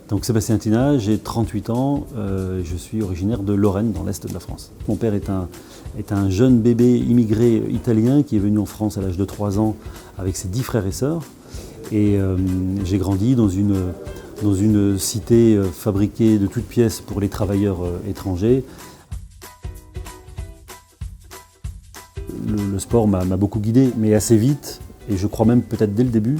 Donc Sébastien Tina, j'ai 38 ans, je suis originaire de Lorraine, dans l'Est de la France. Mon père est un jeune bébé immigré italien qui est venu en France à l'âge de 3 ans avec ses 10 frères et sœurs. Et j'ai grandi dans une cité fabriquée de toutes pièces pour les travailleurs étrangers. Le sport m'a beaucoup guidé, mais assez vite, et je crois même peut-être dès le début,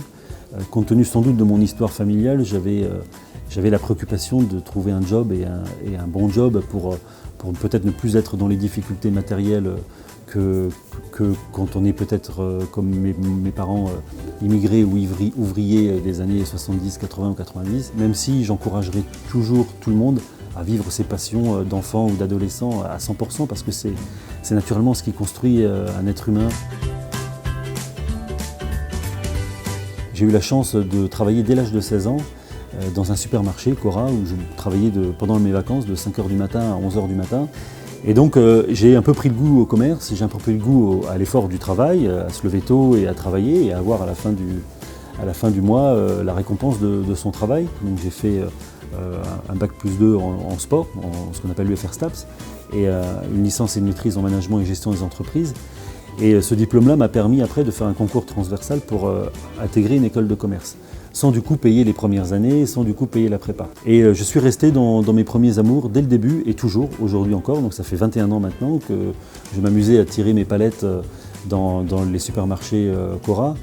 compte tenu sans doute de mon histoire familiale, j'avais la préoccupation de trouver un job et un bon job pour peut-être ne plus être dans les difficultés matérielles que quand on est peut-être comme mes parents immigrés ou ouvriers des années 70, 80 ou 90, même si j'encouragerai toujours tout le monde à vivre ses passions d'enfant ou d'adolescent à 100% parce que c'est naturellement ce qui construit un être humain. J'ai eu la chance de travailler dès l'âge de 16 ans dans un supermarché, Cora, où je travaillais pendant mes vacances de 5h du matin à 11h du matin. Et donc j'ai un peu pris le goût au commerce, j'ai un peu pris le goût à l'effort du travail, à se lever tôt et à travailler et à avoir à la fin du mois la récompense de son travail. Donc j'ai fait un bac plus 2 en sport, ce qu'on appelle l'UFR STAPS, et une licence et une maîtrise en management et gestion des entreprises. Et ce diplôme-là m'a permis après de faire un concours transversal pour intégrer une école de commerce, sans du coup payer les premières années, sans du coup payer la prépa. Et je suis resté dans mes premiers amours dès le début et toujours, aujourd'hui encore, donc ça fait 21 ans maintenant que je m'amusais à tirer mes palettes dans les supermarchés Cora.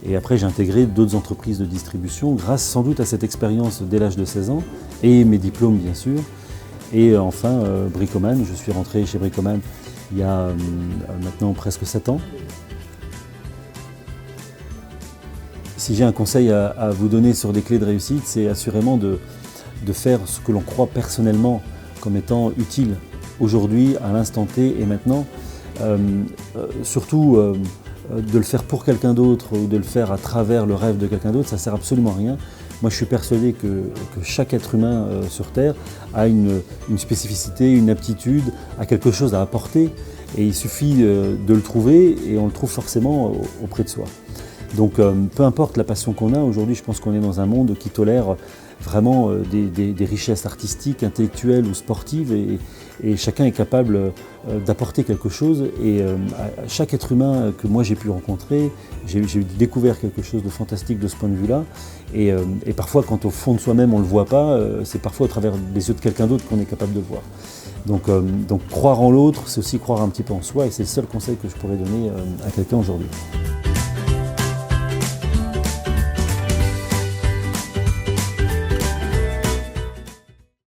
Et après j'ai intégré d'autres entreprises de distribution grâce sans doute à cette expérience dès l'âge de 16 ans et mes diplômes bien sûr. Et enfin Bricoman, je suis rentré chez Bricoman il y a maintenant presque 7 ans. Si j'ai un conseil à vous donner sur des clés de réussite, c'est assurément de faire ce que l'on croit personnellement comme étant utile aujourd'hui, à l'instant T et maintenant. Surtout de le faire pour quelqu'un d'autre ou de le faire à travers le rêve de quelqu'un d'autre, ça ne sert absolument à rien. Moi je suis persuadé que chaque être humain sur Terre a une spécificité, une aptitude, a quelque chose à apporter et il suffit de le trouver et on le trouve forcément auprès de soi. Donc peu importe la passion qu'on a, aujourd'hui je pense qu'on est dans un monde qui tolère vraiment des richesses artistiques, intellectuelles ou sportives et chacun est capable d'apporter quelque chose et à chaque être humain que moi j'ai pu rencontrer, j'ai découvert quelque chose de fantastique de ce point de vue-là et parfois quand au fond de soi-même on ne le voit pas, c'est parfois au travers des yeux de quelqu'un d'autre qu'on est capable de le voir. Donc croire en l'autre, c'est aussi croire un petit peu en soi et c'est le seul conseil que je pourrais donner à quelqu'un aujourd'hui.